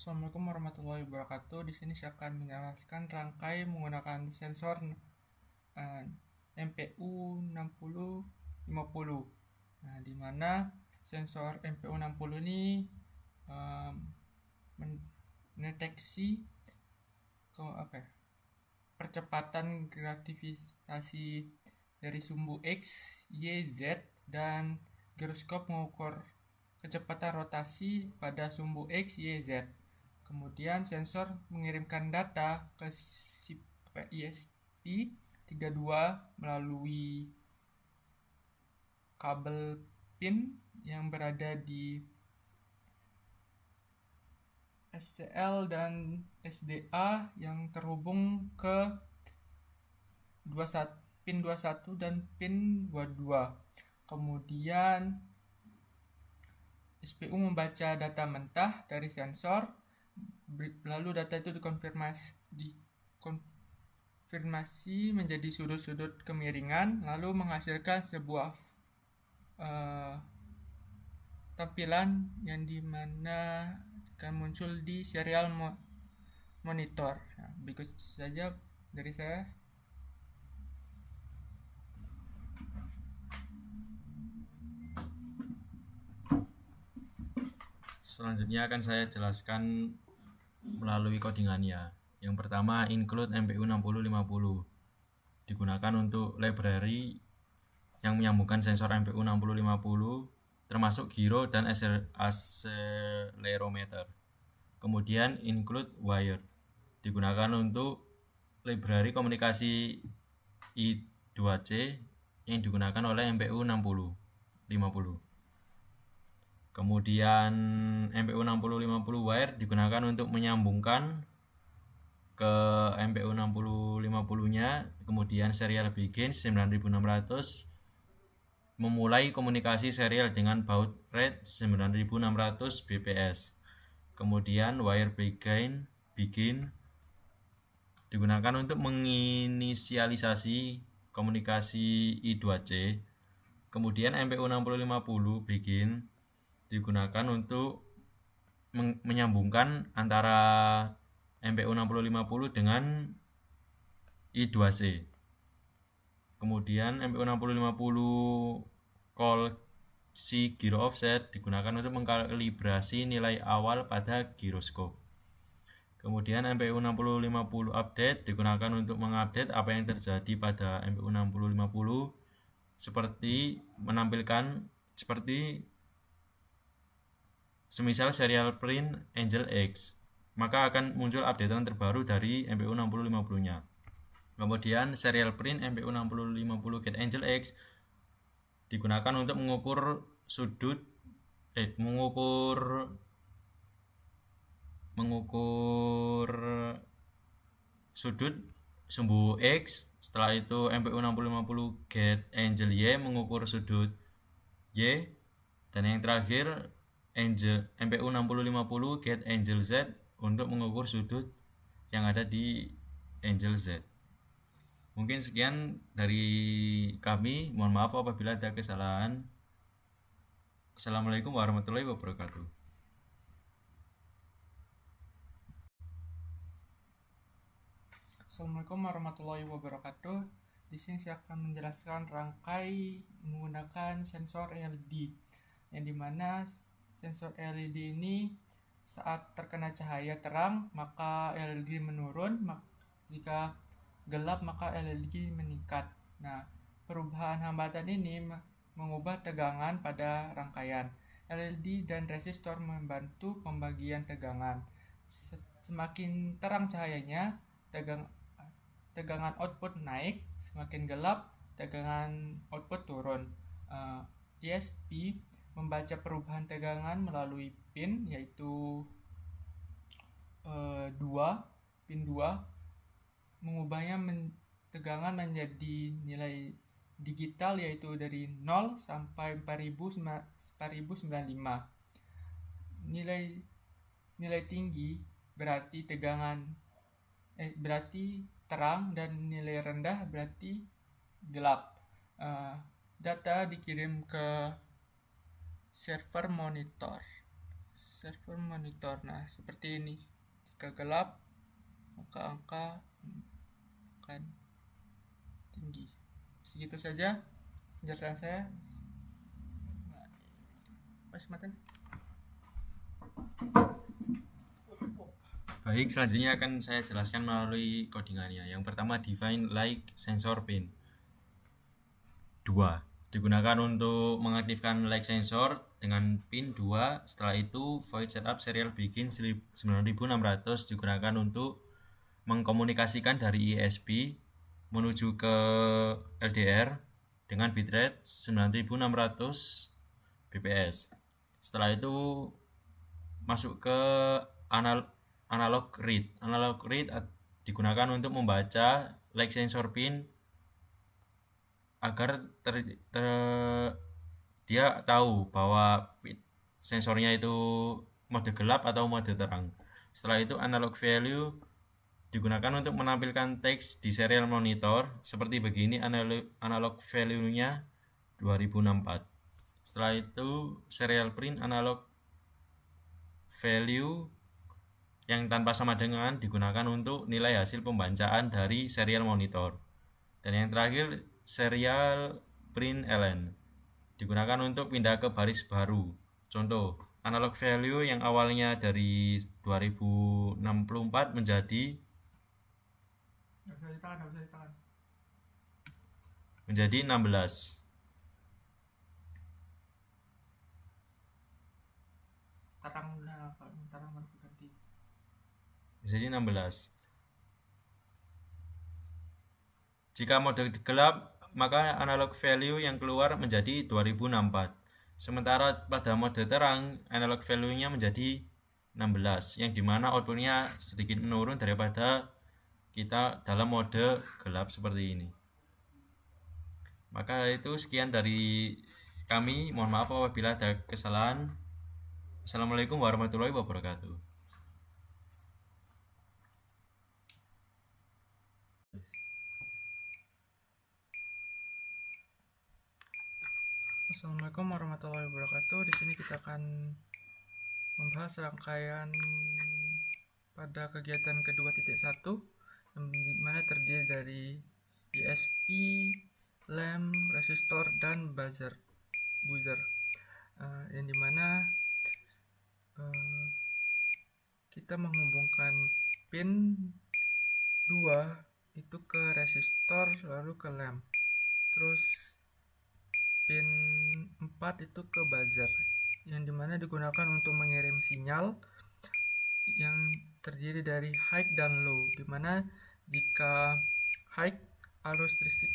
Assalamualaikum warahmatullahi wabarakatuh. Di sini saya akan menjelaskan rangkai menggunakan sensor MPU 6050. Nah, di mana sensor MPU 60 ini mendeteksi percepatan gratifikasi dari sumbu X, Y, Z, dan giroskop mengukur kecepatan rotasi pada sumbu X, Y, Z. Kemudian sensor mengirimkan data ke ESP32 melalui kabel pin yang berada di SCL dan SDA yang terhubung ke pin 21 dan pin 22. Kemudian SPU membaca data mentah dari sensor, lalu data itu dikonfirmasi menjadi sudut-sudut kemiringan, lalu menghasilkan sebuah tampilan yang dimana akan muncul di serial monitor. Nah, berikut saja dari saya. Selanjutnya akan saya jelaskan melalui codingannya. Yang pertama, include MPU 6050 digunakan untuk library yang menyambungkan sensor MPU 6050 termasuk gyro dan accelerometer. Kemudian include wire digunakan untuk library komunikasi I2C yang digunakan oleh MPU 6050. Kemudian MPU 6050 wire digunakan untuk menyambungkan ke MPU 6050-nya, kemudian serial begin 9600 memulai komunikasi serial dengan baud rate 9600 bps. Kemudian wire begin digunakan untuk menginisialisasi komunikasi I2C. Kemudian MPU 6050 begin digunakan untuk menyambungkan antara MPU 6050 dengan I2C. Kemudian MPU 6050 call si gyro offset digunakan untuk mengkalibrasi nilai awal pada giroskop. Kemudian MPU 6050 update digunakan untuk mengupdate apa yang terjadi pada MPU 6050 seperti menampilkan semisal serial print Angel X, maka akan muncul updatean terbaru dari MPU 6050-nya. Kemudian serial print MPU 6050 Get Angel X digunakan untuk mengukur sudut sumbu X. Setelah itu MPU 6050 Get Angel Y mengukur sudut Y, dan yang terakhir MPU 6050 Get Angel Z untuk mengukur sudut yang ada di Angel Z. Mungkin sekian dari kami. Mohon maaf apabila ada kesalahan. Assalamualaikum warahmatullahi wabarakatuh. Assalamualaikum warahmatullahi wabarakatuh. Di sini saya akan menjelaskan rangkai menggunakan sensor LED, yang dimana sensor LED ini saat terkena cahaya terang maka LED menurun, jika gelap maka LED meningkat. Nah, perubahan hambatan ini mengubah tegangan pada rangkaian. LED dan resistor membantu pembagian tegangan. Semakin terang cahayanya, tegangan output naik, semakin gelap tegangan output turun. ESP membaca perubahan tegangan melalui pin, yaitu pin 2, mengubahnya tegangan menjadi nilai digital, yaitu dari 0 sampai 4095. Nilai tinggi berarti berarti terang, dan nilai rendah berarti gelap. Data dikirim ke server monitor. server monitor. Nah, seperti ini. Jika gelap, maka angka akan tinggi. Segitu saja penjelasan saya. Mas Matan. Baik, selanjutnya akan saya jelaskan melalui codingannya. Yang pertama, define like sensor pin 2 digunakan untuk mengaktifkan like sensor dengan pin 2. Setelah itu void setup serial begin 9600 digunakan untuk mengkomunikasikan dari ISP menuju ke LDR dengan bitrate 9600 bps. Setelah itu masuk ke analog read. Analog read digunakan untuk membaca like sensor pin agar dia tahu bahwa sensornya itu mode gelap atau mode terang. Setelah itu analog value digunakan untuk menampilkan teks di serial monitor seperti begini. Analog value-nya 2064. Setelah itu serial print analog value yang tanpa sama dengan digunakan untuk nilai hasil pembacaan dari serial monitor. Dan yang terakhir serial print ln digunakan untuk pindah ke baris baru. Contoh, analog value yang awalnya dari 2064 menjadi 16. Jadi 16. Jika mode gelap, maka analog value yang keluar menjadi 2064. Sementara pada mode terang, analog value-nya menjadi 16, yang dimana outputnya sedikit menurun daripada kita dalam mode gelap seperti ini. Maka itu sekian dari kami. Mohon maaf apabila ada kesalahan. Assalamualaikum warahmatullahi wabarakatuh. Assalamualaikum warahmatullahi wabarakatuh. Di sini kita akan membahas rangkaian pada kegiatan kedua titik 1, yang dimana terdiri dari ISP, lamp, resistor, dan buzzer. Yang dimana kita menghubungkan pin 2 itu ke resistor lalu ke lamp, terus pin 4 itu ke buzzer, yang dimana digunakan untuk mengirim sinyal yang terdiri dari high dan low, dimana jika high arus listrik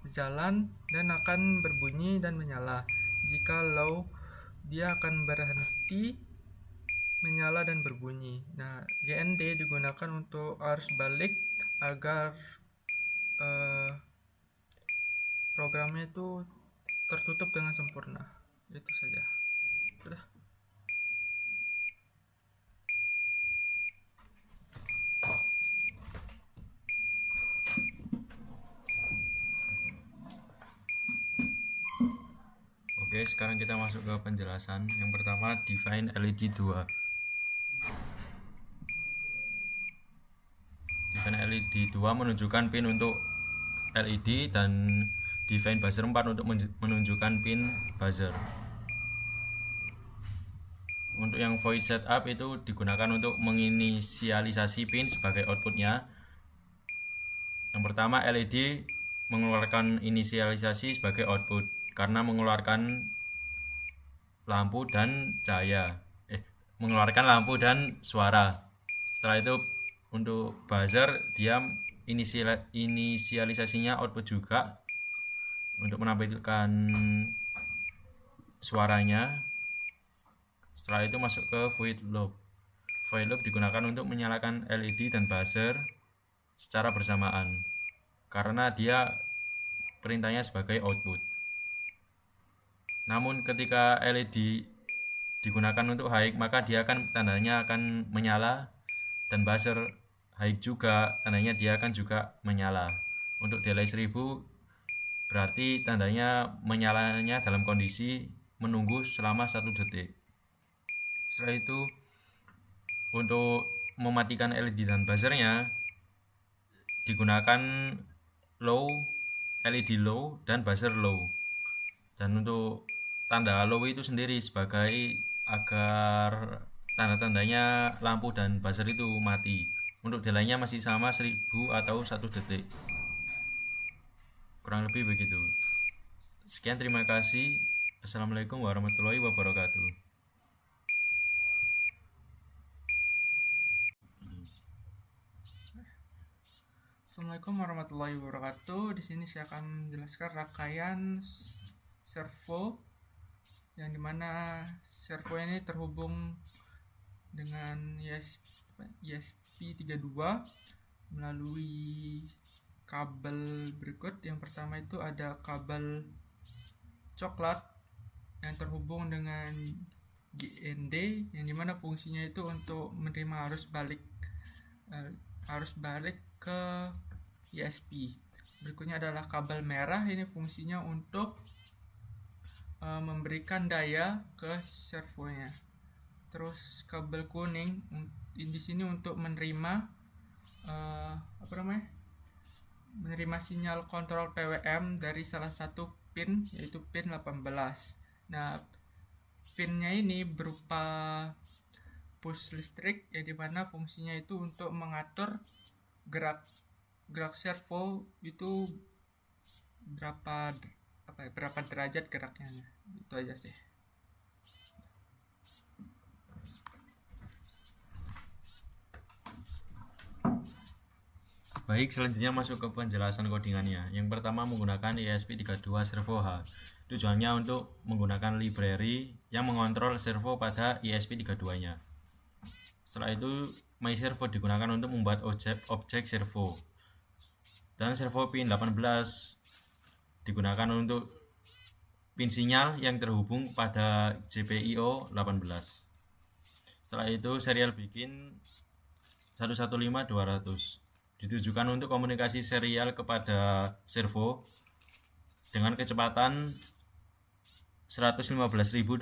berjalan dan akan berbunyi dan menyala. Jika low, dia akan berhenti menyala dan berbunyi. Nah, GND digunakan untuk arus balik agar programnya itu tertutup dengan sempurna. Itu saja. Sudah. Oke, sekarang kita masuk ke penjelasan. Yang pertama, define LED 2. Define LED 2 menunjukkan pin untuk LED, dan define buzzer 4 untuk menunjukkan pin buzzer. Untuk yang void setup itu digunakan untuk menginisialisasi pin sebagai outputnya. Yang pertama, LED mengeluarkan inisialisasi sebagai output karena mengeluarkan lampu dan cahaya, mengeluarkan lampu dan suara. Setelah itu untuk buzzer, dia inisialisasinya output juga untuk menampilkan suaranya. Setelah itu masuk ke void loop. Void loop digunakan untuk menyalakan LED dan buzzer secara bersamaan karena dia perintahnya sebagai output. Namun ketika LED digunakan untuk high, maka dia akan tandanya akan menyala, dan buzzer high juga tandanya dia akan juga menyala. Untuk delay 1000 berarti tandanya menyalanya dalam kondisi menunggu selama 1 detik. Setelah itu untuk mematikan LED dan buzzernya digunakan LED low dan buzzer low. Dan untuk tanda low itu sendiri sebagai agar tanda-tandanya lampu dan buzzer itu mati. Untuk delay-nya masih sama 1000 atau 1 detik. Kurang lebih begitu. Sekian, terima kasih. Assalamualaikum warahmatullahi wabarakatuh. Assalamualaikum warahmatullahi wabarakatuh. Di sini saya akan menjelaskan rangkaian servo yang dimana servo ini terhubung dengan ESP32 melalui kabel berikut. Yang pertama itu ada kabel coklat yang terhubung dengan GND yang dimana fungsinya itu untuk menerima arus balik ke ESP. Berikutnya adalah kabel merah, ini fungsinya untuk memberikan daya ke servonya. Terus kabel kuning di sini untuk menerima menerima sinyal kontrol PWM dari salah satu pin, yaitu pin 18. Nah, pinnya ini berupa push listrik yang dimana fungsinya itu untuk mengatur gerak servo itu berapa derajat geraknya. Itu aja sih. Baik, selanjutnya masuk ke penjelasan codingannya. Yang pertama menggunakan ESP32 servo H. Tujuannya untuk menggunakan library yang mengontrol servo pada ESP32-nya. Setelah itu, MyServo digunakan untuk membuat objek servo. Dan servo pin 18 digunakan untuk pin sinyal yang terhubung pada GPIO 18. Setelah itu, serial bikin 115200 ditujukan untuk komunikasi serial kepada servo dengan kecepatan 115.200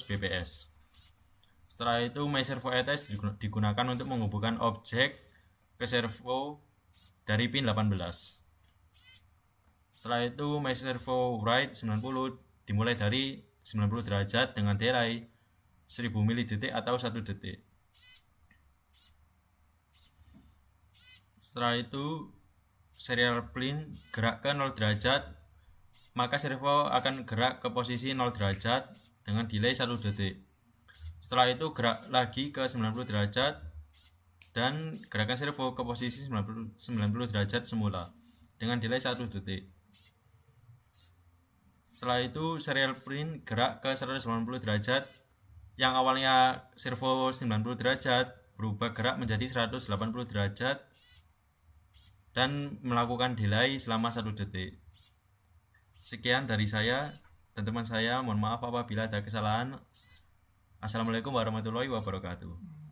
bps. Setelah itu, MyServo ETS digunakan untuk menghubungkan objek ke servo dari pin 18. Setelah itu, MyServo write 90 dimulai dari 90 derajat dengan delay 1000 mili-detik atau 1 detik. Setelah itu, serial pin gerak ke 0 derajat, maka servo akan gerak ke posisi 0 derajat dengan delay 1 detik. Setelah itu, gerak lagi ke 90 derajat dan gerakan servo ke posisi 90 derajat semula dengan delay 1 detik. Setelah itu, serial pin gerak ke 180 derajat, yang awalnya servo 90 derajat berubah gerak menjadi 180 derajat dan melakukan delay selama 1 detik. Sekian dari saya dan teman saya. Mohon maaf apabila ada kesalahan. Assalamualaikum warahmatullahi wabarakatuh.